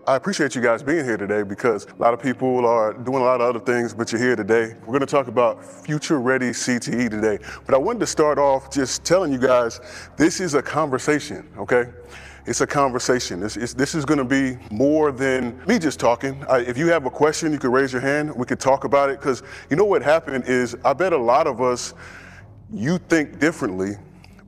I appreciate you guys being here today because a lot of people are doing a lot of other things, but you're here today. We're going to talk about Future-Ready CTE today. But I wanted to start off just telling you guys, this is a conversation, okay? It's a conversation. This is going to be more than me just talking. If you have a question, you can raise your hand. We could talk about it because you know what happened is I bet a lot of us, you think differently,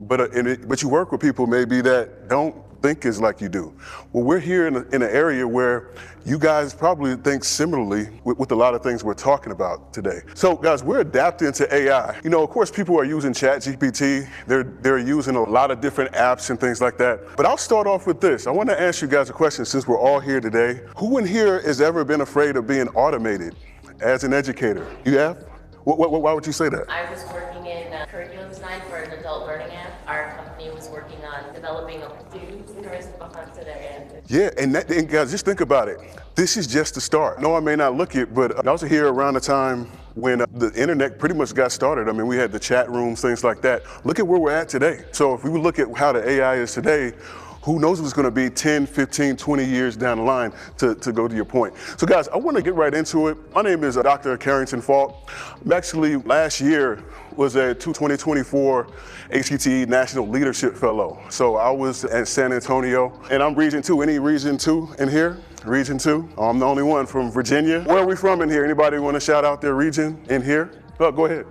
but you work with people maybe that don't think is like you do. Well, we're here in an area where you guys probably think similarly with a lot of things we're talking about today. So guys, we're adapting to AI. You know, of course, people are using ChatGPT. They're using a lot of different apps and things like that. But I'll start off with this. I want to ask you guys a question since we're all here today. Who in here has ever been afraid of being automated as an educator? You have? Why would you say that? I was working in curriculum design for an adult learning app. Our company was working on developing a students interested behind to their end. Yeah, and guys, just think about it. This is just the start. No, I may not look it, but I was here around the time when the internet pretty much got started. I mean, we had the chat rooms, things like that. Look at where we're at today. So if we would look at how the AI is today, who knows what's going to be 10, 15, 20 years down the line to go to your point. So guys, I want to get right into it. My name is Dr. Carrington Falk. I'm actually last year was a 2024 ACTE National Leadership Fellow. So I was at San Antonio and I'm Region 2. Any Region 2 in here? Region 2? Oh, I'm the only one from Virginia. Where are we from in here? Anybody want to shout out their region in here? Oh, go ahead.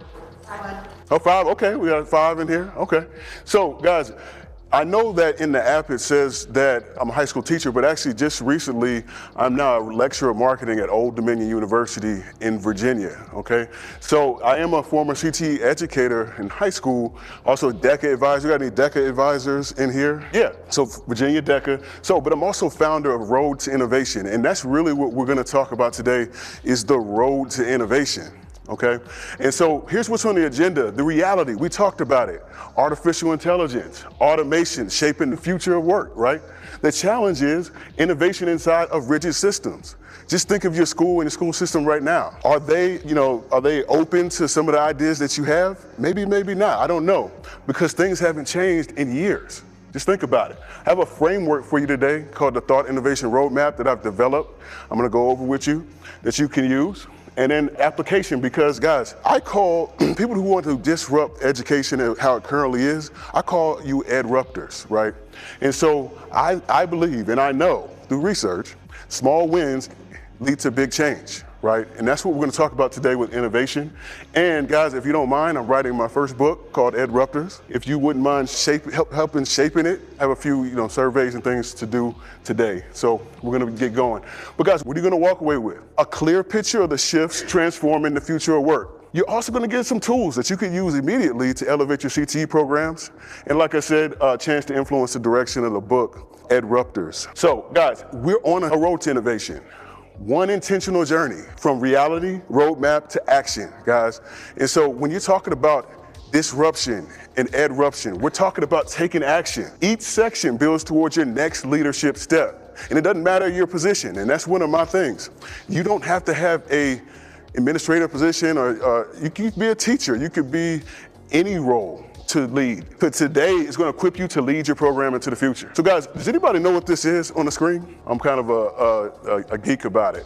5. Oh, 5, okay, we got 5 in here, okay. So guys, I know that in the app it says that I'm a high school teacher, but actually just recently, I'm now a lecturer of marketing at Old Dominion University in Virginia, okay? So I am a former CTE educator in high school, also a DECA advisor. You got any DECA advisors in here? Yeah, so Virginia DECA. So, but I'm also founder of Road to Innovation, and that's really what we're gonna talk about today is the road to innovation. Okay, and so here's what's on the agenda. The reality, we talked about it. Artificial intelligence, automation, shaping the future of work, right? The challenge is innovation inside of rigid systems. Just think of your school and your school system right now. Are they open to some of the ideas that you have? Maybe, maybe not, I don't know, because things haven't changed in years. Just think about it. I have a framework for you today called the Thought Innovation Roadmap that I've developed. I'm gonna go over with you that you can use. And then application, because guys, I call people who want to disrupt education and how it currently is, I call you edruptors, right? And so I believe, and I know through research, small wins lead to big change, right? And that's what we're gonna talk about today with innovation. And guys, if you don't mind, I'm writing my first book called Edruptors. If you wouldn't mind helping shaping it, I have a few surveys and things to do today. So we're gonna get going. But guys, what are you gonna walk away with? A clear picture of the shifts transforming the future of work. You're also gonna get some tools that you can use immediately to elevate your CTE programs. And like I said, a chance to influence the direction of the book, Edruptors. So guys, we're on a road to innovation. One intentional journey from reality, roadmap to action, guys. And so when you're talking about disruption and edruption, we're talking about taking action. Each section builds towards your next leadership step. And it doesn't matter your position, and that's one of my things. You don't have to have a administrative position or you could be a teacher, you could be any role to lead. But today is going to equip you to lead your program into the future. So guys, does anybody know what this is on the screen? I'm kind of a geek about it.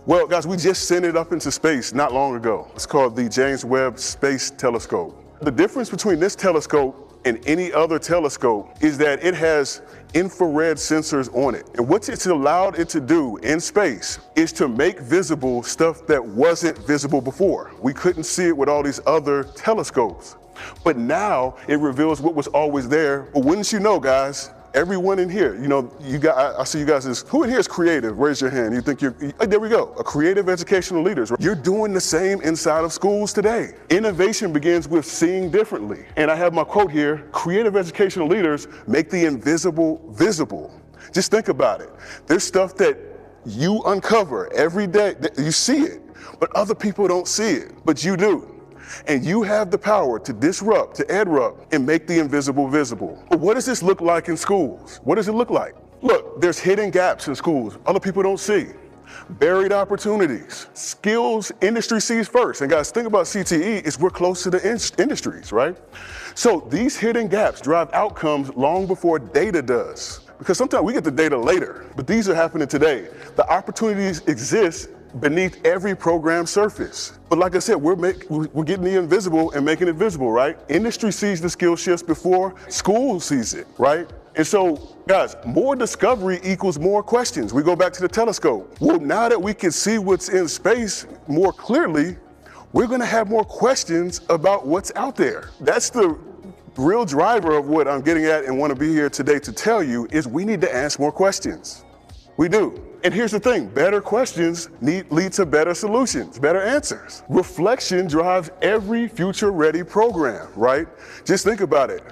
Well, guys, we just sent it up into space not long ago. It's called the James Webb Space Telescope. The difference between this telescope and any other telescope is that it has infrared sensors on it. And what it's allowed it to do in space is to make visible stuff that wasn't visible before. We couldn't see it with all these other telescopes. But now it reveals what was always there. But wouldn't you know, guys, everyone in here, I see you guys who in here is creative? Raise your hand. You think there we go, a creative educational leaders. You're doing the same inside of schools today. Innovation begins with seeing differently. And I have my quote here, creative educational leaders make the invisible visible. Just think about it. There's stuff that you uncover every day, that you see it, but other people don't see it, but you do. And you have the power to disrupt, to edrupt, and make the invisible visible. But what does this look like in schools? What does it look like? Look, there's hidden gaps in schools other people don't see. buried opportunities, skills industry sees first. And guys, think about CTE is we're close to the industries, right? So these hidden gaps drive outcomes long before data does. Because sometimes we get the data later, but these are happening today. The opportunities exist beneath every program surface. But like I said, we're getting the invisible and making it visible, right? Industry sees the skill shifts before school sees it, right? And so, guys, more discovery equals more questions. We go back to the telescope. Well, now that we can see what's in space more clearly, we're gonna have more questions about what's out there. That's the real driver of what I'm getting at and want to be here today to tell you is we need to ask more questions. We do. And here's the thing, better questions lead to better solutions, better answers. Reflection drives every future-ready program, right? Just think about it.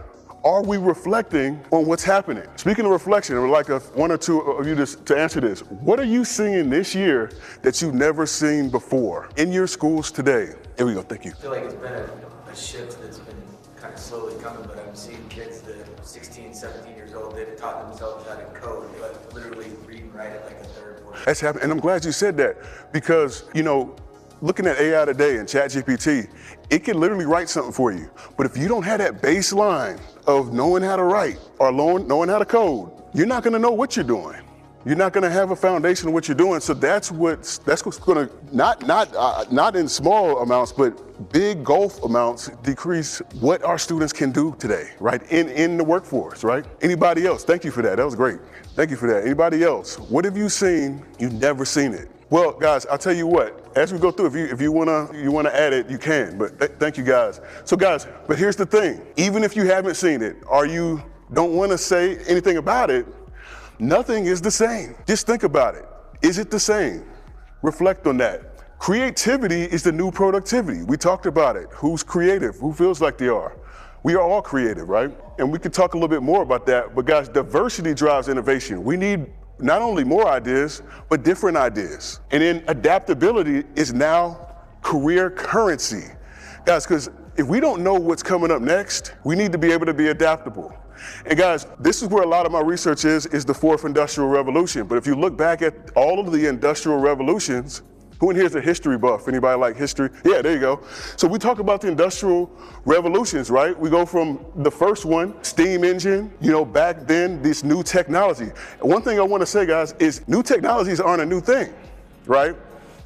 Are we reflecting on what's happening? Speaking of reflection, I would like one or two of you to answer this. What are you seeing this year that you've never seen before in your schools today? Here we go, thank you. I feel like it's been a shift that's been kind of slowly coming, but I'm seeing kids that are 16, 17 years old, they've taught themselves how to code, but literally read and write at like a third word. That's happening, and I'm glad you said that because, you know, looking at AI today and ChatGPT, it can literally write something for you. But if you don't have that baseline of knowing how to write or knowing how to code, you're not gonna know what you're doing. You're not gonna have a foundation of what you're doing. So that's what's gonna, not in small amounts, but big gulf amounts decrease what our students can do today, right? In the workforce, right? Anybody else? Thank you for that, that was great. Thank you for that. Anybody else? What have you seen, you've never seen it? Well, guys, I'll tell you what, as we go through, if you wanna add it, you can, but thank you guys. So guys, but here's the thing, even if you haven't seen it, or you don't wanna say anything about it, nothing is the same. Just think about it. Is it the same? Reflect on that. Creativity is the new productivity. We talked about it. Who's creative? Who feels like they are? We are all creative, right? And we could talk a little bit more about that, but guys, diversity drives innovation. We need not only more ideas, but different ideas. And then adaptability is now career currency. Guys, because if we don't know what's coming up next, we need to be able to be adaptable. And guys, this is where a lot of my research is the fourth industrial revolution. But if you look back at all of the industrial revolutions, who in here is a history buff? Anybody like history? Yeah, there you go. So we talk about the industrial revolutions, right? We go from the first one, steam engine, you know, back then, this new technology. And one thing I want to say, guys, is new technologies aren't a new thing, right?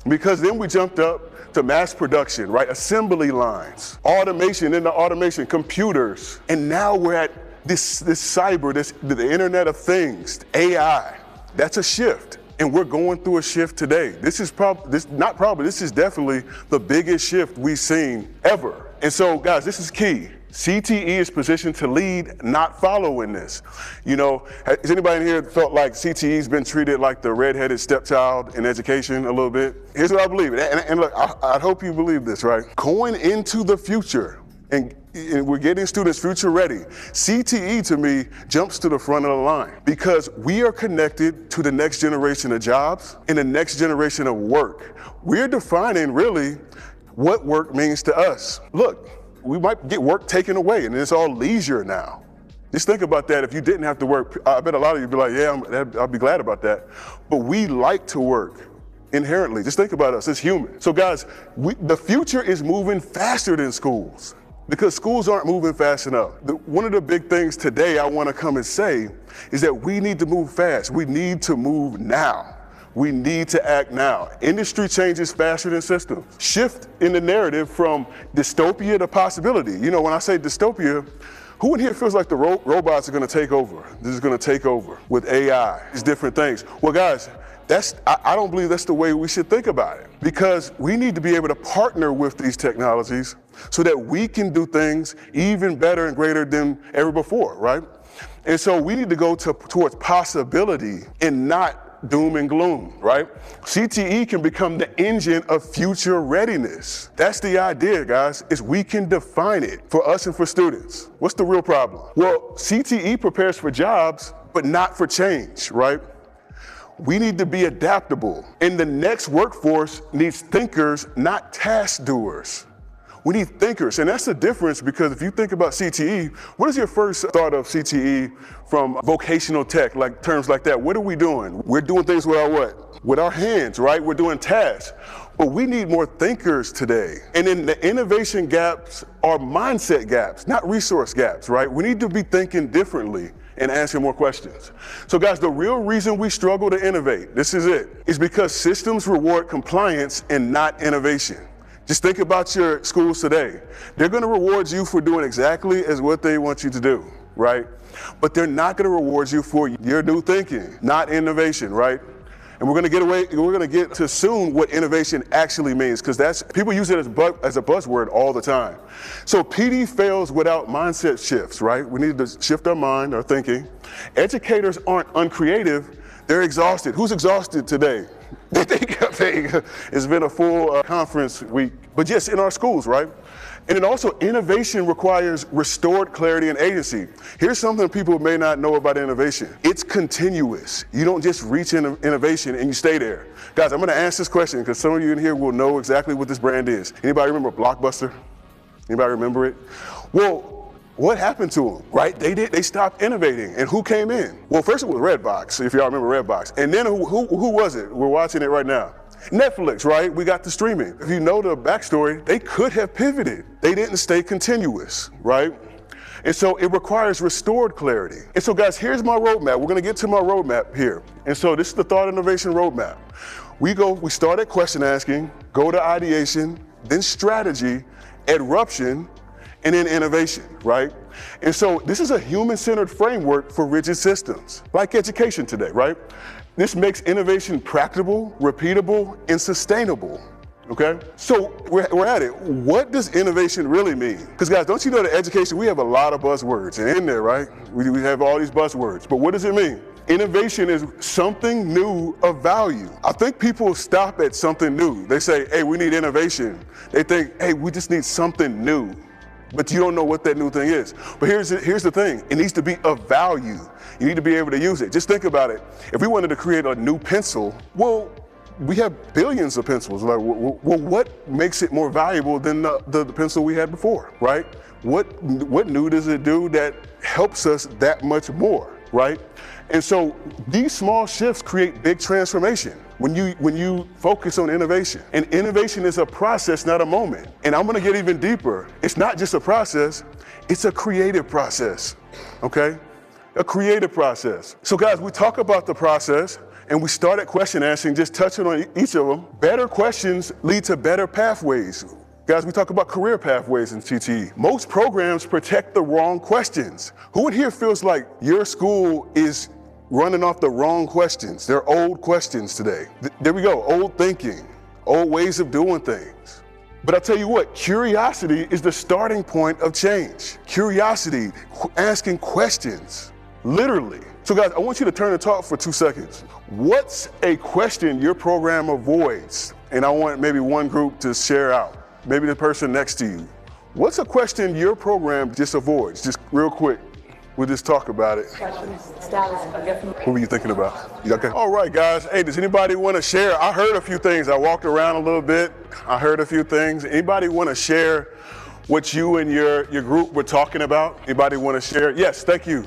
Because then we jumped up to mass production, right? Assembly lines, automation, into automation, computers. And now we're at this cyber, the Internet of Things, AI. That's a shift. And we're going through a shift today. This is definitely the biggest shift we've seen ever. And so, guys, this is key. CTE is positioned to lead, not follow in this. You know, has anybody in here felt like CTE's been treated like the redheaded stepchild in education a little bit? Here's what I believe, and look, I hope you believe this, right? Going into the future, and we're getting students future ready. CTE to me jumps to the front of the line because we are connected to the next generation of jobs and the next generation of work. We're defining really what work means to us. Look, we might get work taken away and it's all leisure now. Just think about that. If you didn't have to work, I bet a lot of you would be like, yeah, I'll be glad about that. But we like to work. Inherently, just think about us as human. So guys, the future is moving faster than schools. Because schools aren't moving fast enough. One of the big things today I want to come and say is that we need to move fast. We need to move now. We need to act now. Industry changes faster than systems. Shift in the narrative from dystopia to possibility. You know, when I say dystopia, who in here feels like the robots are going to take over? This is going to take over with AI, these different things. Well, guys, I don't believe that's the way we should think about it, because we need to be able to partner with these technologies so that we can do things even better and greater than ever before, right? And so we need to go towards possibility and not doom and gloom, right? CTE can become the engine of future readiness. That's the idea, guys, is we can define it for us and for students. What's the real problem? Well, CTE prepares for jobs, but not for change, right? We need to be adaptable. And the next workforce needs thinkers, not task doers. We need thinkers, and that's the difference, because if you think about CTE, what is your first thought of CTE from vocational tech, like terms like that? What are we doing? We're doing things with our what? With our hands, right? We're doing tasks. But we need more thinkers today. And then the innovation gaps are mindset gaps, not resource gaps, right? We need to be thinking differently and asking more questions. So guys, the real reason we struggle to innovate, this is it, is because systems reward compliance and not innovation. Just think about your schools today. They're gonna reward you for doing exactly as what they want you to do, right? But they're not gonna reward you for your new thinking, not innovation, right? And we're gonna get to soon what innovation actually means, because people use it as a buzzword all the time. So PD fails without mindset shifts, right? We need to shift our mind, our thinking. Educators aren't uncreative, they're exhausted. Who's exhausted today? It's been a full conference week, but yes, in our schools, right? And then also, innovation requires restored clarity and agency. Here's something people may not know about innovation. It's continuous. You don't just reach innovation and you stay there. Guys, I'm gonna ask this question because some of you in here will know exactly what this brand is. Anybody remember Blockbuster? Anybody remember it? Well, what happened to them, right? They stopped innovating, and who came in? Well, first it was Redbox, if y'all remember Redbox. And then who was it? We're watching it right now. Netflix, right? We got the streaming. If you know the backstory, they could have pivoted. They didn't stay continuous, right? And so it requires restored clarity. And so guys, here's my roadmap. We're gonna get to my roadmap here. And so this is the thought innovation roadmap. We start at question asking, go to ideation, then strategy, eruption, and then innovation, right? And so this is a human-centered framework for rigid systems, like education today, right? This makes innovation practicable, repeatable, and sustainable, okay? So we're at it. What does innovation really mean? Because guys, don't you know that education, we have a lot of buzzwords in there, right? We have all these buzzwords, but what does it mean? Innovation is something new of value. I think people stop at something new. They say, hey, we need innovation. They think, hey, we just need something new. But you don't know what that new thing is. But here's the thing, it needs to be of value. You need to be able to use it. Just think about it. If we wanted to create a new pencil, well, we have billions of pencils. Like, well, what makes it more valuable than the pencil we had before, right? What new does it do that helps us that much more, right? And so these small shifts create big transformation when you focus on innovation. And innovation is a process, not a moment. And I'm gonna get even deeper. It's not just a process, it's a creative process, okay? A creative process. So guys, we talk about the process and we start at question asking, just touching on each of them. Better questions lead to better pathways. Guys, we talk about career pathways in CTE. Most programs protect the wrong questions. Who in here feels like your school is running off the wrong questions? They're old questions today. There we go, old thinking, old ways of doing things. But I'll tell you what, curiosity is the starting point of change. Curiosity, asking questions, literally. So guys, I want you to turn and talk for 2 seconds. What's a question your program avoids? And I want maybe one group to share out. Maybe the person next to you. What's a question your program just avoids? Just real quick, we'll just talk about it. What were you thinking about? You okay? All right, guys. Hey, does anybody want to share? I heard a few things. I walked around a little bit. I heard a few things. Anybody want to share what you and your group were talking about? Anybody want to share? Yes, thank you.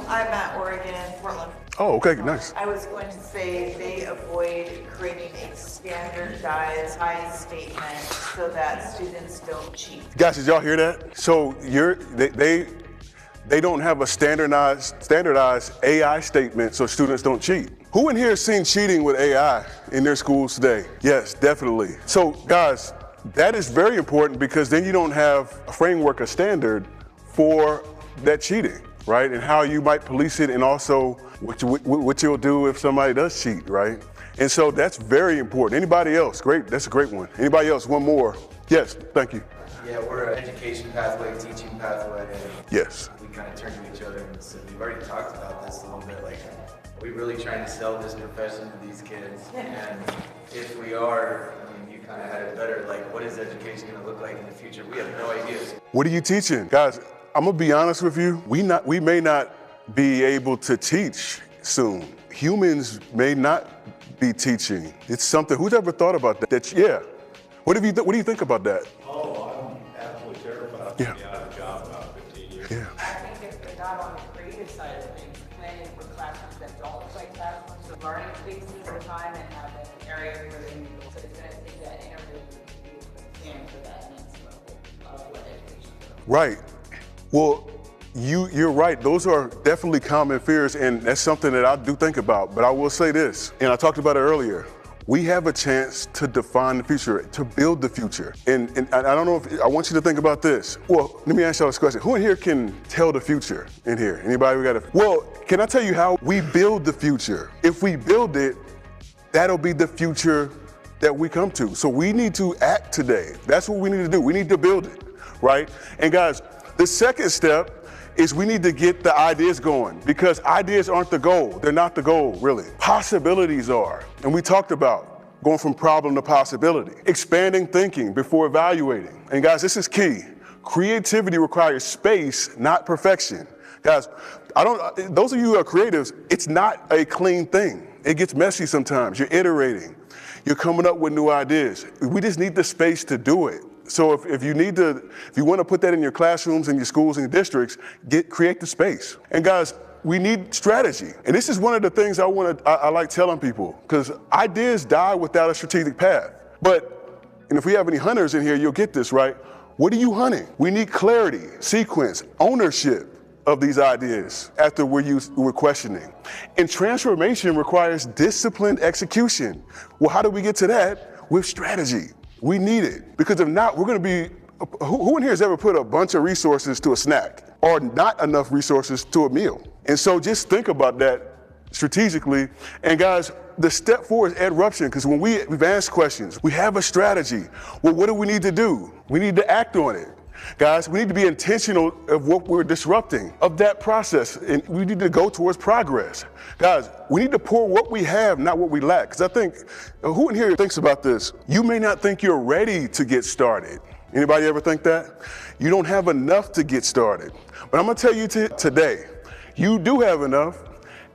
I'm at Oregon, Portland. Oh, okay, nice. I was going to say they avoid creating a standardized statement so that students don't cheat. Guys, did y'all hear that? So they don't have a standardized AI statement so students don't cheat. Who in here has seen cheating with AI in their schools today? Yes, definitely. So guys, that is very important because then you don't have a framework, a standard for that cheating, right? And how you might police it, and also what you'll do if somebody does cheat, right? And so that's very important. Anybody else? Great, that's a great one. Anybody else? One more. Yes, thank you. Yeah, we're an education pathway, teaching pathway. And yes. We kind of turn to each other and said, we've already talked about this a little bit. Like, are we really trying to sell this profession to these kids? And if we are, I mean, you kind of had it better. Like, what is education going to look like in the future? We have no idea. What are you teaching? Guys, I'm going to be honest with you. We may not be able to teach soon. Humans may not be teaching. It's something, who's ever thought about that? Yeah. What do you think about that? Oh, I'm absolutely terrified to be out of a job in about 15 years. Yeah. I think if they're not on the creative side of things, planning for classrooms that don't look like classrooms, so learning spaces at a time and have an area where they can go. So it's going to take that interview and for that next level of what education is. Right. Well, you're right. Those are definitely common fears, and that's something that I do think about. But I will say this, and I talked about it earlier. We have a chance to define the future, to build the future. And I don't know if, I want you to think about this. Well, let me ask y'all this question. Who in here can tell the future in here? Anybody? Well, can I tell you how we build the future? If we build it, that'll be the future that we come to. So we need to act today. That's what we need to do. We need to build it, right? And guys, the second step is we need to get the ideas going, because ideas aren't the goal. They're not the goal, really. Possibilities are. And we talked about going from problem to possibility, expanding thinking before evaluating. And guys, this is key. Creativity requires space, not perfection. Guys, those of you who are creatives, it's not a clean thing. It gets messy sometimes. You're iterating. You're coming up with new ideas. We just need the space to do it. So if you want to put that in your classrooms and your schools and your districts, create the space. And guys, we need strategy. And this is one of the things I like telling people, because ideas die without a strategic path. And if we have any hunters in here, you'll get this, right? What are you hunting? We need clarity, sequence, ownership of these ideas after we're questioning. And transformation requires disciplined execution. Well, how do we get to that? With strategy. We need it, because if not, we're going to be, who in here has ever put a bunch of resources to a snack or not enough resources to a meal? And so just think about that strategically. And guys, the step 4 is eruption, because when we've asked questions, we have a strategy. Well, what do we need to do? We need to act on it. Guys, we need to be intentional of what we're disrupting, of that process, and we need to go towards progress. Guys, we need to pour what we have, not what we lack. Because I think, who in here thinks about this? You may not think you're ready to get started. Anybody ever think that? You don't have enough to get started. But I'm gonna tell you today, you do have enough,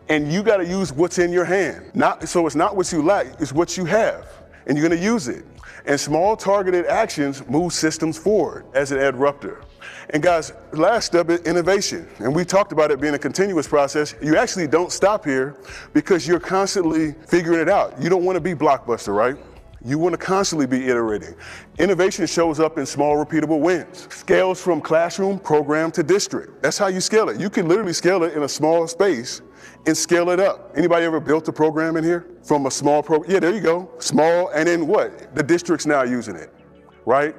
and you gotta use what's in your hand. So it's not what you lack, it's what you have, and you're gonna use it. And small targeted actions move systems forward as an disruptor. And guys, last step is innovation. And we talked about it being a continuous process. You actually don't stop here because you're constantly figuring it out. You don't want to be blockbuster, right? You want to constantly be iterating. Innovation shows up in small, repeatable wins. Scales from classroom, program to district. That's how you scale it. You can literally scale it in a small space and scale it up. Anybody ever built a program in here? From a small program? Yeah, there you go. Small, and then what? The district's now using it, right?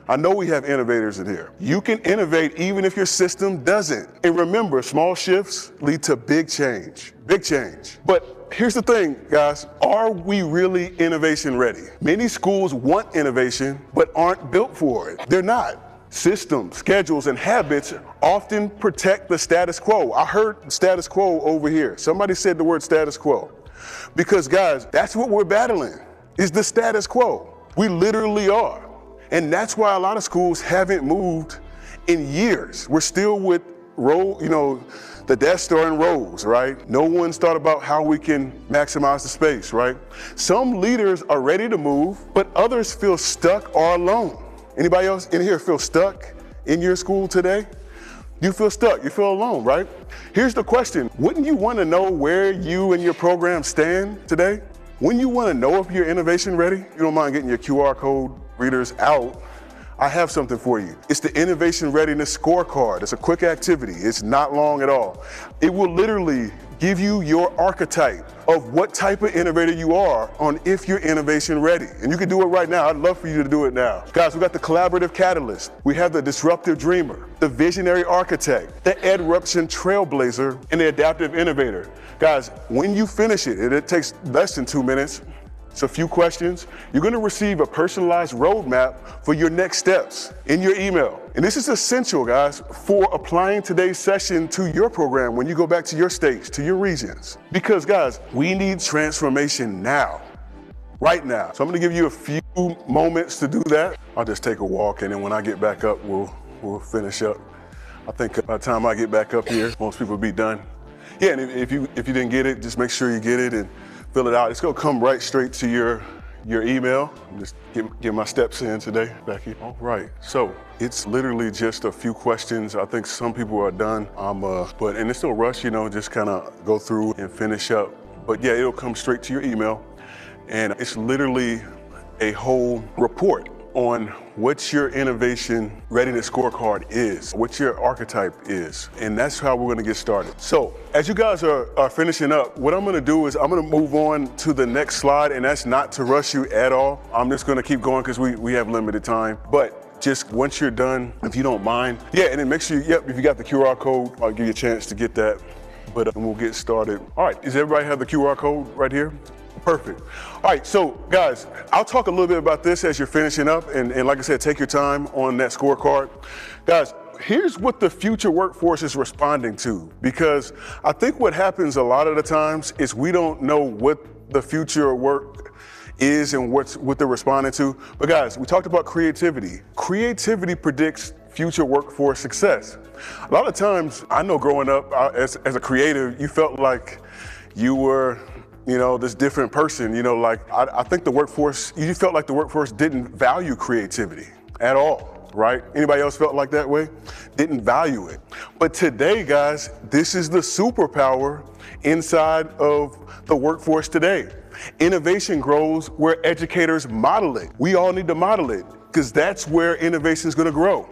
I know we have innovators in here. You can innovate even if your system doesn't. And remember, small shifts lead to big change. Big change. But here's the thing, guys. Are we really innovation ready? Many schools want innovation, but aren't built for it. They're not. Systems, schedules, and habits often protect the status quo. I heard status quo over here. Somebody said the word status quo. Because guys, that's what we're battling, is the status quo. We literally are. And that's why a lot of schools haven't moved in years. We're still with the Death Star in rows, right? No one's thought about how we can maximize the space, right? Some leaders are ready to move, but others feel stuck or alone. Anybody else in here feel stuck in your school today? You feel stuck, you feel alone, right? Here's the question. Wouldn't you want to know where you and your program stand today? Wouldn't you want to know if you're innovation ready? You don't mind getting your QR code readers out. I have something for you. It's the Innovation Readiness Scorecard. It's a quick activity. It's not long at all. It will literally give you your archetype of what type of innovator you are on if you're innovation ready. And you can do it right now. I'd love for you to do it now. Guys, we got the collaborative catalyst. We have the disruptive dreamer, the visionary architect, the eruption trailblazer, and the adaptive innovator. Guys, when you finish it, and it takes less than 2 minutes, it's a few questions. You're going to receive a personalized roadmap for your next steps in your email. And this is essential, guys, for applying today's session to your program when you go back to your states, to your regions. Because, guys, we need transformation now, right now. So I'm going to give you a few moments to do that. I'll just take a walk, and then when I get back up, we'll finish up. I think by the time I get back up here, most people will be done. Yeah, and if you didn't get it, just make sure you get it and fill it out. It's gonna come right straight to your your email. Just get my steps in today, Becky. All right, so it's literally just a few questions. I think some people are done, and it's no rush, just kind of go through and finish up. But yeah, it'll come straight to your email, and it's literally a whole report on what your innovation readiness scorecard is, what your archetype is, and that's how we're gonna get started. So as you guys are finishing up, what I'm gonna do is I'm gonna move on to the next slide, and that's not to rush you at all. I'm just gonna keep going because we have limited time. But just once you're done, if you don't mind, yeah, and then make sure, if you got the QR code, I'll give you a chance to get that, but we'll get started. All right, does everybody have the QR code right here? Perfect. All right, so guys, I'll talk a little bit about this as you're finishing up, and like I said, take your time on that scorecard. Guys, here's what the future workforce is responding to, because I think what happens a lot of the times is we don't know what the future work is and what they're responding to. But guys, we talked about creativity. Creativity predicts future workforce success. A lot of times, I know growing up as a creative, you felt like you were this different person, I think you felt like the workforce didn't value creativity at all, right? Anybody else felt like that way? Didn't value it. But today, guys, this is the superpower inside of the workforce today. Innovation grows where educators model it. We all need to model it because that's where innovation is going to grow.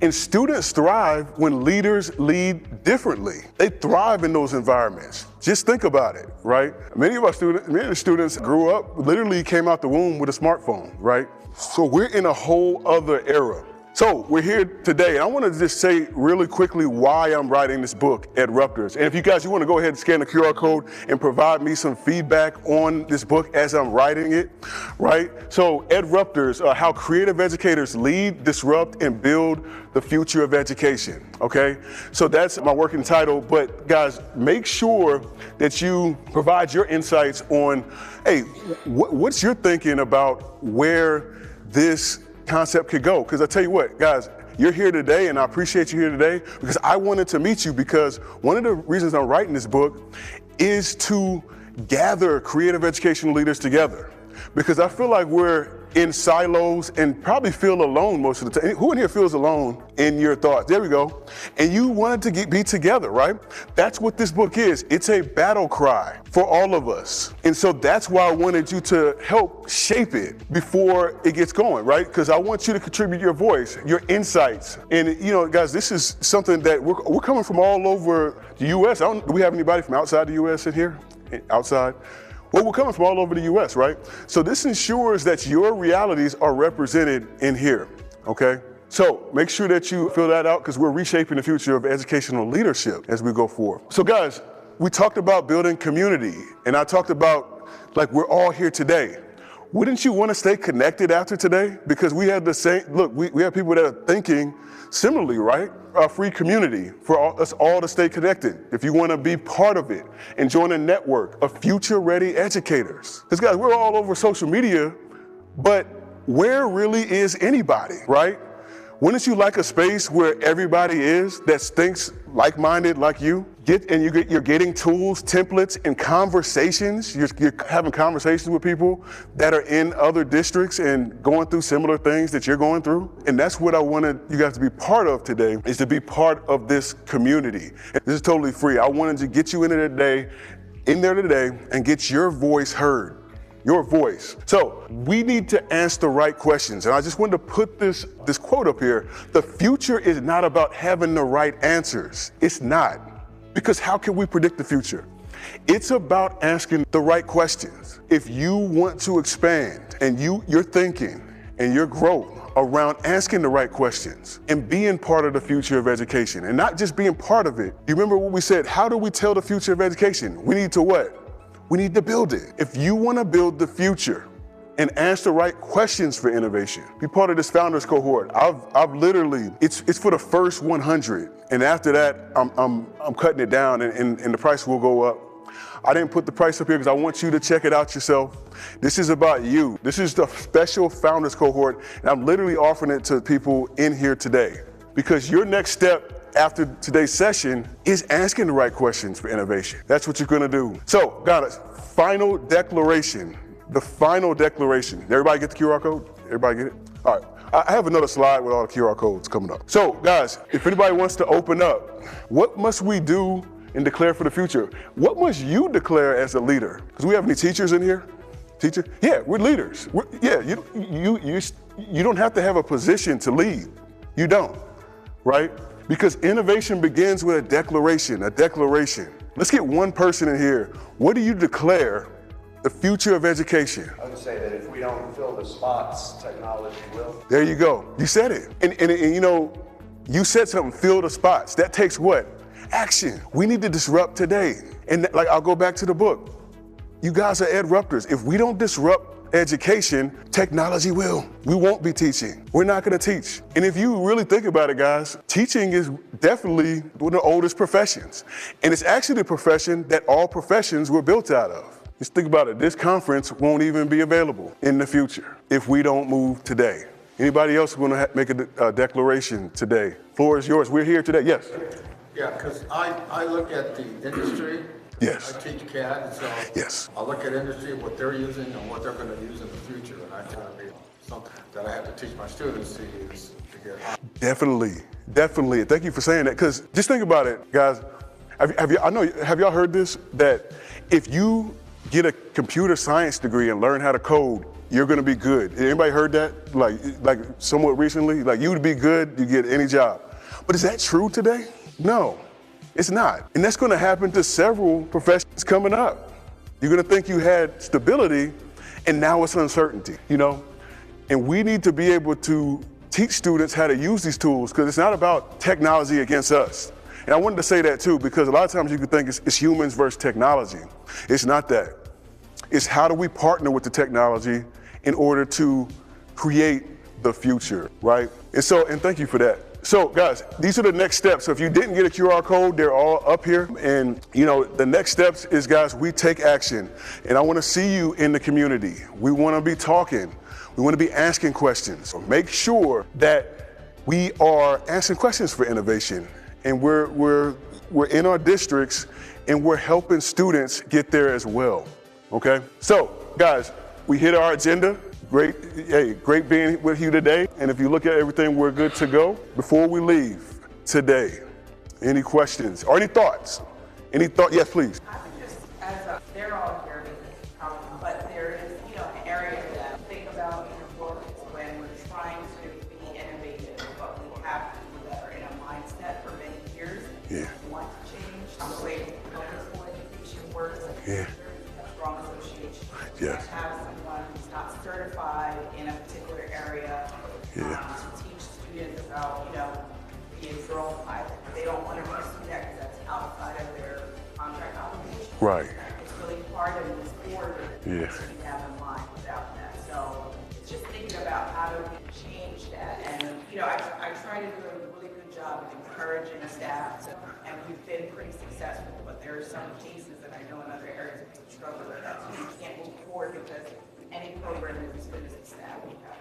And students thrive when leaders lead differently. They thrive in those environments. Just think about it, right? Many of the students grew up, literally came out the womb with a smartphone, right? So we're in a whole other era. So we're here today, and I want to just say really quickly why I'm writing this book, Edruptors. And if you guys, you want to go ahead and scan the QR code and provide me some feedback on this book as I'm writing it, right? So Edruptors, how creative educators lead, disrupt, and build the future of education, okay? So that's my working title, but guys, make sure that you provide your insights on, hey, what's your thinking about where this concept could go? Because I tell you what, guys, you're here today, and I appreciate you here today because I wanted to meet you, because one of the reasons I'm writing this book is to gather creative educational leaders together, because I feel like we're in silos and probably feel alone most of the time. Who in here feels alone in your thoughts? There we go. And you wanted to be together, right? That's what this book is. It's a battle cry for all of us. And so that's why I wanted you to help shape it before it gets going, right? Because I want you to contribute your voice, your insights. And guys, this is something that we're coming from all over the U.S. Do we have anybody from outside the U.S. in here? Outside? Well, we're coming from all over the U.S., right? So this ensures that your realities are represented in here, okay? So make sure that you fill that out, because we're reshaping the future of educational leadership as we go forward. So guys, we talked about building community, and I talked about, like, we're all here today. Wouldn't you want to stay connected after today? Because we have the same, look, we have people that are thinking similarly, right? A free community for us all to stay connected. If you want to be part of it and join a network of future-ready educators. Because guys, we're all over social media, but where really is anybody, right? Wouldn't you like a space where everybody is that thinks like-minded like you? You're getting tools, templates, and conversations. You're having conversations with people that are in other districts and going through similar things that you're going through. And that's what I wanted you guys to be part of today, is to be part of this community. And this is totally free. I wanted to get you in there today and get your voice heard. Your voice. So we need to ask the right questions. And I just wanted to put this quote up here. The future is not about having the right answers. It's not. Because how can we predict the future? It's about asking the right questions. If you want to expand and your thinking and your growth around asking the right questions and being part of the future of education, and not just being part of it. You remember what we said? How do we tell the future of education? We need to what? We need to build it. If you want to build the future and ask the right questions for innovation, be part of this founders cohort. I've literally, it's for the first 100. And after that, I'm cutting it down and the price will go up. I didn't put the price up here because I want you to check it out yourself. This is about you. This is the special founders cohort. And I'm literally offering it to people in here today, because your next step after today's session is asking the right questions for innovation. That's what you're gonna do. So, guys, final declaration. the final declaration. Everybody get the QR code? Everybody get it? All right. I have another slide with all the QR codes coming up. So guys, if anybody wants to open up, what must we do and declare for the future? What must you declare as a leader? Because we have any teachers in here? Teacher? Yeah, we're leaders. You don't have to have a position to lead. You don't, right? Because innovation begins with a declaration, Let's get one person in here. What do you declare the future of education? I would say that if we don't fill the spots, technology will. There you go. You said it. And you know, you said something, fill the spots. That takes what? Action. We need to disrupt today. And like, I'll go back to the book. You guys are edruptors. If we don't disrupt education, technology will. We won't be teaching. We're not gonna teach. And if you really think about it, guys, teaching is definitely one of the oldest professions. And it's actually the profession that all professions were built out of. Just think about it. This conference won't even be available in the future if we don't move today. Anybody else want to make a declaration today? Floor is yours. We're here today. Yes. Yeah, because I look at the industry. Yes. I teach CAD, so yes. I look at industry, what they're using and what they're going to use in the future, and I try to be something that I have to teach my students to use to get. Definitely. Thank you for saying that. Because just think about it, guys. Have y'all heard this? That if you get a computer science degree and learn how to code, you're gonna be good. Anybody heard that? Like somewhat recently? Like you would be good, you get any job. But is that true today? No, it's not. And that's gonna happen to several professions coming up. You're gonna think you had stability and now it's uncertainty, you know? And we need to be able to teach students how to use these tools because it's not about technology against us. And I wanted to say that too, because a lot of times you could think it's humans versus technology. It's not that. It's how do we partner with the technology in order to create the future, right? And thank you for that. So guys, these are the next steps. So if you didn't get a QR code, they're all up here. And you know, the next steps is, guys, we take action. And I wanna see you in the community. We wanna be talking. We wanna be asking questions. So make sure that we are asking questions for innovation. And we're in our districts and we're helping students get there as well, okay? So, guys, we hit our agenda. Great being with you today. And if you look at everything, we're good to go. Before we leave today, any questions or any thoughts? Yes, please. I would just, they're all here, but there is, an area that think about in your book when we're trying to be innovative, but we have people that are in a mindset for many years. Yeah. Want to change the way public school education works. Yeah. A strong association. Yes. Have someone who's not certified in a particular area to teach students about, being drone pilot. They don't want to pursue that because that's outside of their contract obligation. Right. It's really part of this board that you have in mind without that. So it's just thinking about how do we change that. And, I try to do a really good job of encouraging staff, and we've been pretty successful, but there are some cases that I know in other areas people struggle with that. So you can't move forward because any program is as good as the staff we have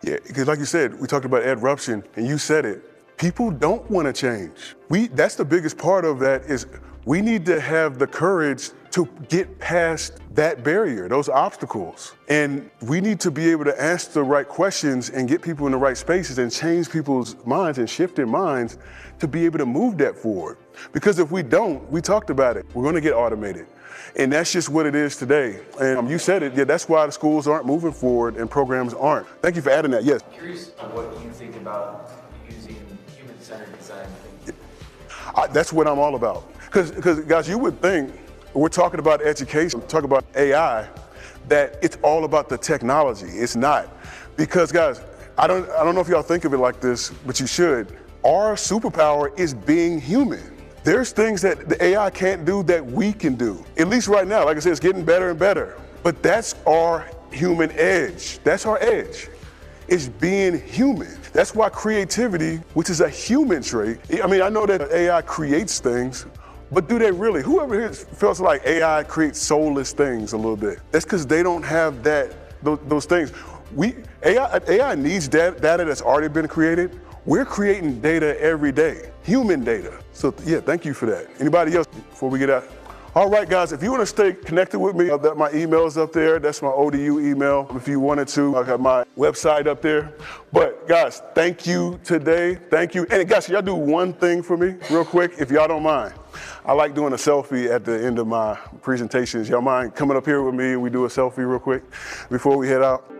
here. Yeah, because like you said, we talked about edruption, and you said it. People don't want to change. That's the biggest part of that is we need to have the courage to get past that barrier, those obstacles. And we need to be able to ask the right questions and get people in the right spaces and change people's minds and shift their minds to be able to move that forward. Because if we don't, we talked about it, we're going to get automated. And that's just what it is today. And you said it, that's why the schools aren't moving forward and programs aren't. Thank you for adding that, yes. I'm curious what you think about using human-centered design. That's what I'm all about. Because guys, you would think, we're talking about education, talking about AI, that it's all about the technology. It's not. Because guys, I don't know if y'all think of it like this, but you should. Our superpower is being human. There's things that the AI can't do that we can do. At least right now, like I said, it's getting better and better. But that's our human edge. That's our edge. It's being human. That's why creativity, which is a human trait, I know that AI creates things, but do they really? Whoever here feels like AI creates soulless things a little bit, that's because they don't have those things. AI needs data that's already been created. We're creating data every day, human data. So yeah, thank you for that. Anybody else before we get out? All right, guys, if you want to stay connected with me, my email is up there. That's my ODU email. If you wanted to, I got my website up there. But guys, thank you today. Thank you. And guys, y'all do one thing for me real quick, if y'all don't mind. I like doing a selfie at the end of my presentations. Y'all mind coming up here with me and we do a selfie real quick before we head out?